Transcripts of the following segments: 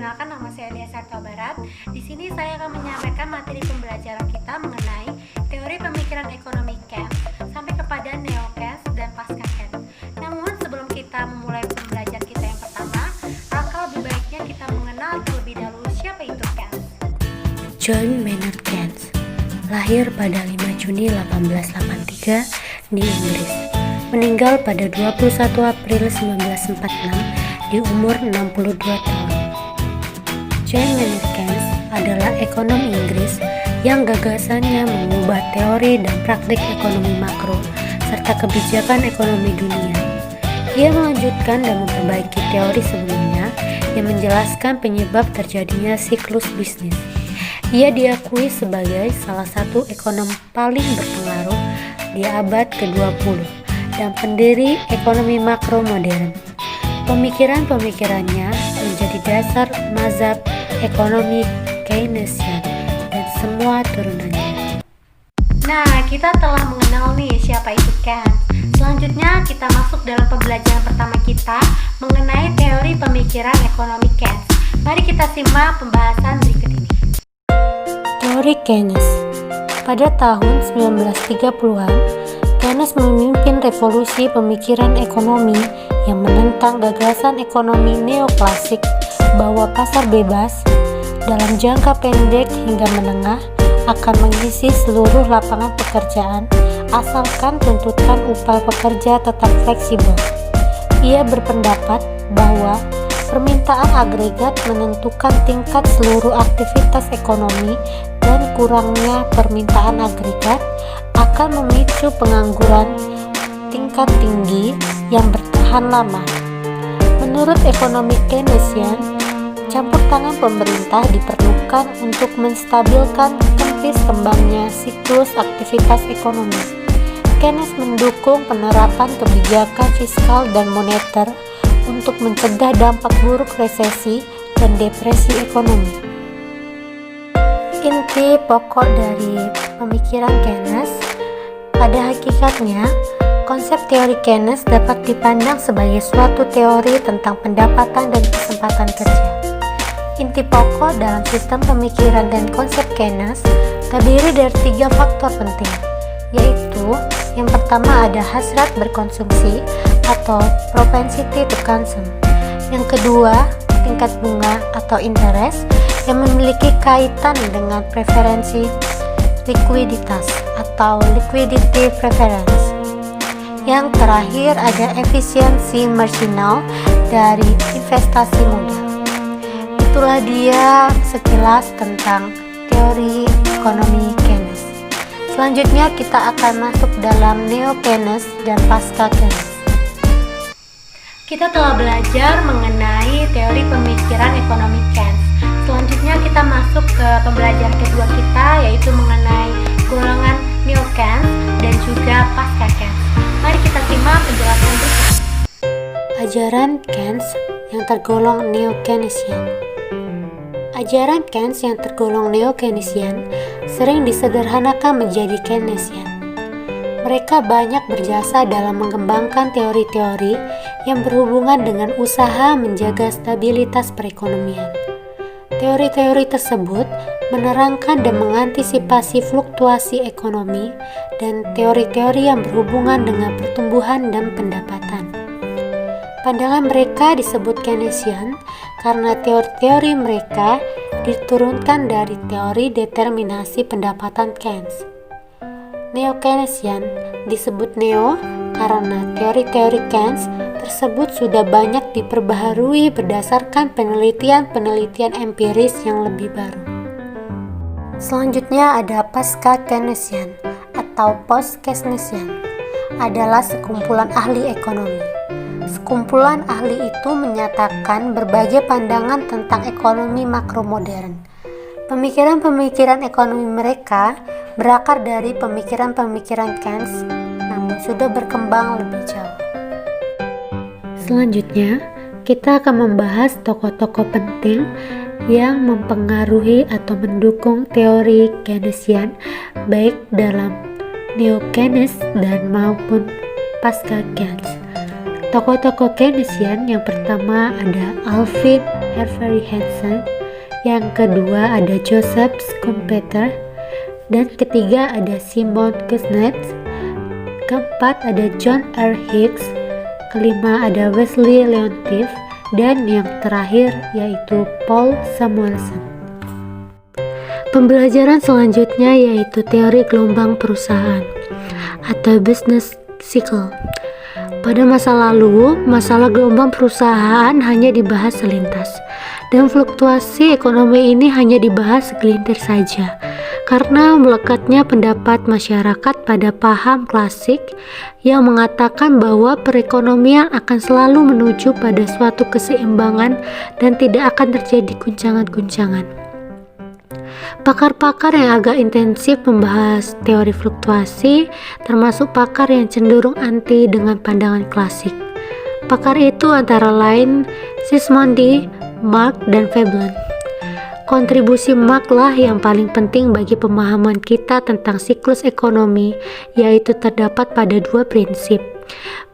Perkenalkan, nama saya Dea Sarto Barat. Di sini saya akan menyampaikan materi pembelajaran kita mengenai teori pemikiran ekonomi Keynes sampai kepada neo-Keynes dan pasca-Keynes. Namun sebelum kita memulai pembelajaran kita yang pertama, alangkah lebih baiknya kita mengenal terlebih dahulu siapa itu Keynes. John Maynard Keynes lahir pada 5 Juni 1883 di Inggris. Meninggal pada 21 April 1946 di umur 62 tahun. John Maynard Keynes adalah ekonom Inggris yang gagasannya mengubah teori dan praktik ekonomi makro serta kebijakan ekonomi dunia. Ia melanjutkan dan memperbaiki teori sebelumnya yang menjelaskan penyebab terjadinya siklus bisnis. Ia diakui sebagai salah satu ekonom paling berpengaruh di abad ke-20 dan pendiri ekonomi makro modern. Pemikiran-pemikirannya menjadi dasar mazhab ekonomi Keynesian dan semua turunannya. Nah, kita telah mengenal nih siapa itu Keynes. Selanjutnya kita masuk dalam pembelajaran pertama kita mengenai teori pemikiran ekonomi Keynes. Mari kita simak pembahasan berikut ini. Teori Keynes. Pada tahun 1930-an, Keynes memimpin revolusi pemikiran ekonomi yang menentang gagasan ekonomi neoklasik bahwa pasar bebas dalam jangka pendek hingga menengah akan mengisi seluruh lapangan pekerjaan asalkan tuntutan upah pekerja tetap fleksibel. Ia berpendapat bahwa permintaan agregat menentukan tingkat seluruh aktivitas ekonomi dan kurangnya permintaan agregat akan memicu pengangguran tingkat tinggi yang bertahan lama. Menurut ekonomi Keynesian, campur tangan pemerintah diperlukan untuk menstabilkan kempis kembangnya siklus aktivitas ekonomi. Keynes mendukung penerapan kebijakan fiskal dan moneter untuk mencegah dampak buruk resesi dan depresi ekonomi. Inti pokok dari pemikiran Keynes, pada hakikatnya, konsep teori Keynes dapat dipandang sebagai suatu teori tentang pendapatan dan kesempatan kerja. Inti pokok dalam sistem pemikiran dan konsep Keynes terdiri dari 3 faktor penting, yaitu yang pertama ada hasrat berkonsumsi atau propensity to consume. Yang kedua, tingkat bunga atau interest yang memiliki kaitan dengan preferensi likuiditas atau liquidity preference. Yang terakhir ada efisiensi marginal dari investasi modal. Itulah dia sekilas tentang teori ekonomi Keynes. Selanjutnya kita akan masuk dalam neo-Keynes dan pasca-Keynes. Kita telah belajar mengenai teori pemikiran ekonomi Keynes. Selanjutnya kita masuk ke pembelajaran kedua kita, yaitu mengenai golongan neo-Keynes dan juga pasca-Keynes. Mari kita simak penjelasan berikut. Ajaran Keynes yang tergolong neo-Keynesian. Ajaran Keynes yang tergolong neo-Keynesian sering disederhanakan menjadi Keynesian. Mereka banyak berjasa dalam mengembangkan teori-teori yang berhubungan dengan usaha menjaga stabilitas perekonomian. Teori-teori tersebut menerangkan dan mengantisipasi fluktuasi ekonomi dan teori-teori yang berhubungan dengan pertumbuhan dan pendapatan. Pandangan mereka disebut Keynesian karena teori-teori mereka diturunkan dari teori determinasi pendapatan Keynes. Neo-Keynesian disebut neo karena teori-teori Keynes tersebut sudah banyak diperbaharui berdasarkan penelitian-penelitian empiris yang lebih baru. Selanjutnya ada pasca-Keynesian atau post-Keynesian, adalah sekumpulan ahli ekonomi. Sekumpulan ahli itu menyatakan berbagai pandangan tentang ekonomi makro modern. Pemikiran-pemikiran ekonomi mereka berakar dari pemikiran-pemikiran Keynes, namun sudah berkembang lebih jauh. Selanjutnya, kita akan membahas tokoh-tokoh penting yang mempengaruhi atau mendukung teori Keynesian baik dalam neo-Keynes dan maupun pasca-Keynes. Tokoh-tokoh Keynesian yang pertama ada Alfred Harvey Hansen, yang kedua ada Joseph Schumpeter, dan ketiga ada Simon Kuznets, keempat ada John R. Hicks, kelima ada Wesley Leontief, dan yang terakhir yaitu Paul Samuelson. Pembelajaran selanjutnya yaitu teori gelombang perusahaan atau business cycle. Pada masa lalu, masalah gelombang perusahaan hanya dibahas selintas, dan fluktuasi ekonomi ini hanya dibahas segelintir saja, karena melekatnya pendapat masyarakat pada paham klasik yang mengatakan bahwa perekonomian akan selalu menuju pada suatu keseimbangan dan tidak akan terjadi guncangan-guncangan. Pakar-pakar yang agak intensif membahas teori fluktuasi, termasuk pakar yang cenderung anti dengan pandangan klasik. Pakar itu antara lain Sismondi, Mark, dan Veblen. Kontribusi Mark lah yang paling penting bagi pemahaman kita tentang siklus ekonomi, yaitu terdapat pada dua prinsip.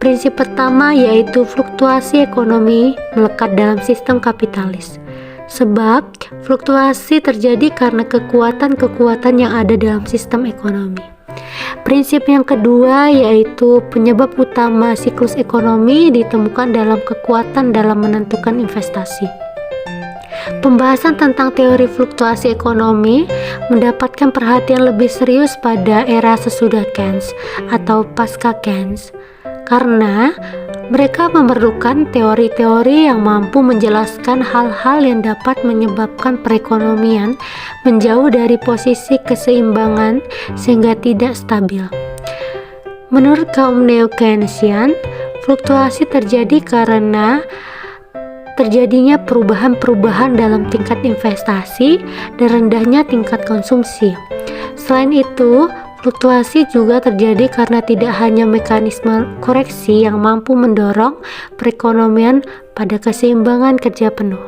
Prinsip pertama yaitu fluktuasi ekonomi melekat dalam sistem kapitalis. Sebab fluktuasi terjadi karena kekuatan-kekuatan yang ada dalam sistem ekonomi. Prinsip yang kedua yaitu penyebab utama siklus ekonomi ditemukan dalam kekuatan dalam menentukan investasi. Pembahasan tentang teori fluktuasi ekonomi mendapatkan perhatian lebih serius pada era sesudah Keynes atau pasca Keynes, karena mereka memerlukan teori-teori yang mampu menjelaskan hal-hal yang dapat menyebabkan perekonomian menjauh dari posisi keseimbangan sehingga tidak stabil. Menurut kaum neo-Keynesian, fluktuasi terjadi karena terjadinya perubahan-perubahan dalam tingkat investasi dan rendahnya tingkat konsumsi. Selain itu, fluktuasi juga terjadi karena tidak hanya mekanisme koreksi yang mampu mendorong perekonomian pada keseimbangan kerja penuh.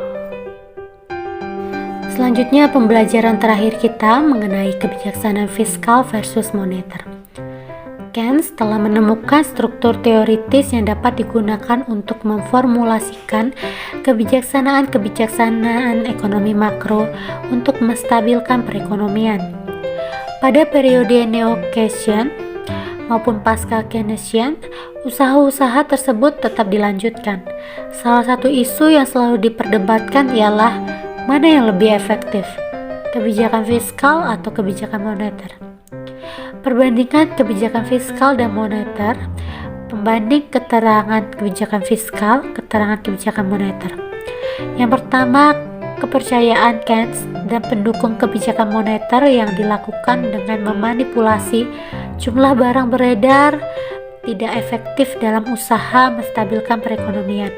Selanjutnya pembelajaran terakhir kita mengenai kebijaksanaan fiskal versus moneter. Keynes telah menemukan struktur teoritis yang dapat digunakan untuk memformulasikan kebijaksanaan ekonomi makro untuk menstabilkan perekonomian. Pada periode neo-Keynesian maupun pasca-Keynesian, usaha-usaha tersebut tetap dilanjutkan. Salah satu isu yang selalu diperdebatkan ialah mana yang lebih efektif, kebijakan fiskal atau kebijakan moneter. Perbandingan kebijakan fiskal dan moneter, pembanding keterangan kebijakan fiskal, keterangan kebijakan moneter. Yang pertama, kepercayaan Keynes dan pendukung kebijakan moneter yang dilakukan dengan memanipulasi jumlah barang beredar tidak efektif dalam usaha menstabilkan perekonomian.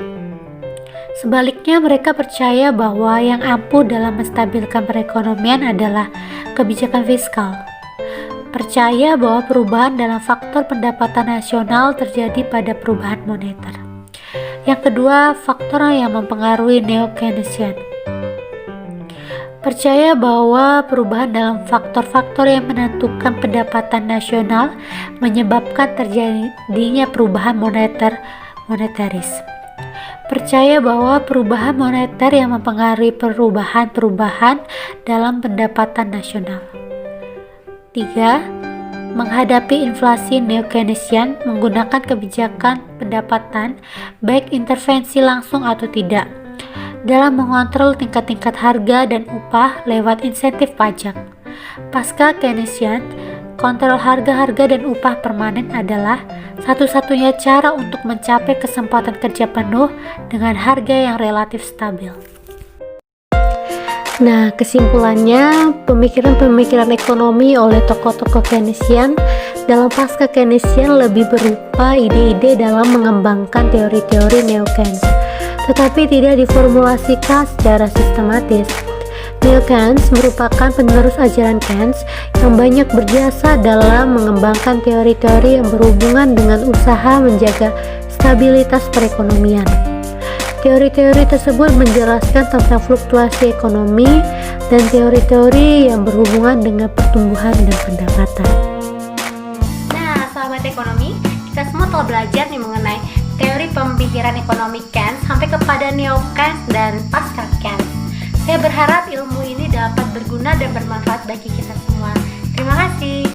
Sebaliknya, mereka percaya bahwa yang ampuh dalam menstabilkan perekonomian adalah kebijakan fiskal. Percaya bahwa perubahan dalam faktor pendapatan nasional terjadi pada perubahan moneter. Yang kedua, faktor yang mempengaruhi neo-Keynesian. Percaya bahwa perubahan dalam faktor-faktor yang menentukan pendapatan nasional menyebabkan terjadinya perubahan monetaris. Percaya bahwa perubahan moneter yang mempengaruhi perubahan-perubahan dalam pendapatan nasional. 3. Menghadapi inflasi neo-Keynesian menggunakan kebijakan pendapatan, baik intervensi langsung atau tidak, dalam mengontrol tingkat-tingkat harga dan upah lewat insentif pajak. Pasca Keynesian, kontrol harga-harga dan upah permanen adalah satu-satunya cara untuk mencapai kesempatan kerja penuh dengan harga yang relatif stabil. Nah, kesimpulannya, pemikiran-pemikiran ekonomi oleh tokoh-tokoh Keynesian dalam pasca Keynesian lebih berupa ide-ide dalam mengembangkan teori-teori neo-Keynes, tetapi tidak diformulasikan secara sistematis. Neo-Keynes merupakan penerus ajaran Keynes yang banyak berjasa dalam mengembangkan teori-teori yang berhubungan dengan usaha menjaga stabilitas perekonomian. Teori-teori tersebut menjelaskan tentang fluktuasi ekonomi dan teori-teori yang berhubungan dengan pertumbuhan dan pendapatan. Nah, sahabat ekonomi, kita semua telah belajar nih mengenai teori pemikiran ekonomi Keynes sampai kepada neo-Keynes dan pasca Keynes. Saya berharap ilmu ini dapat berguna dan bermanfaat bagi kita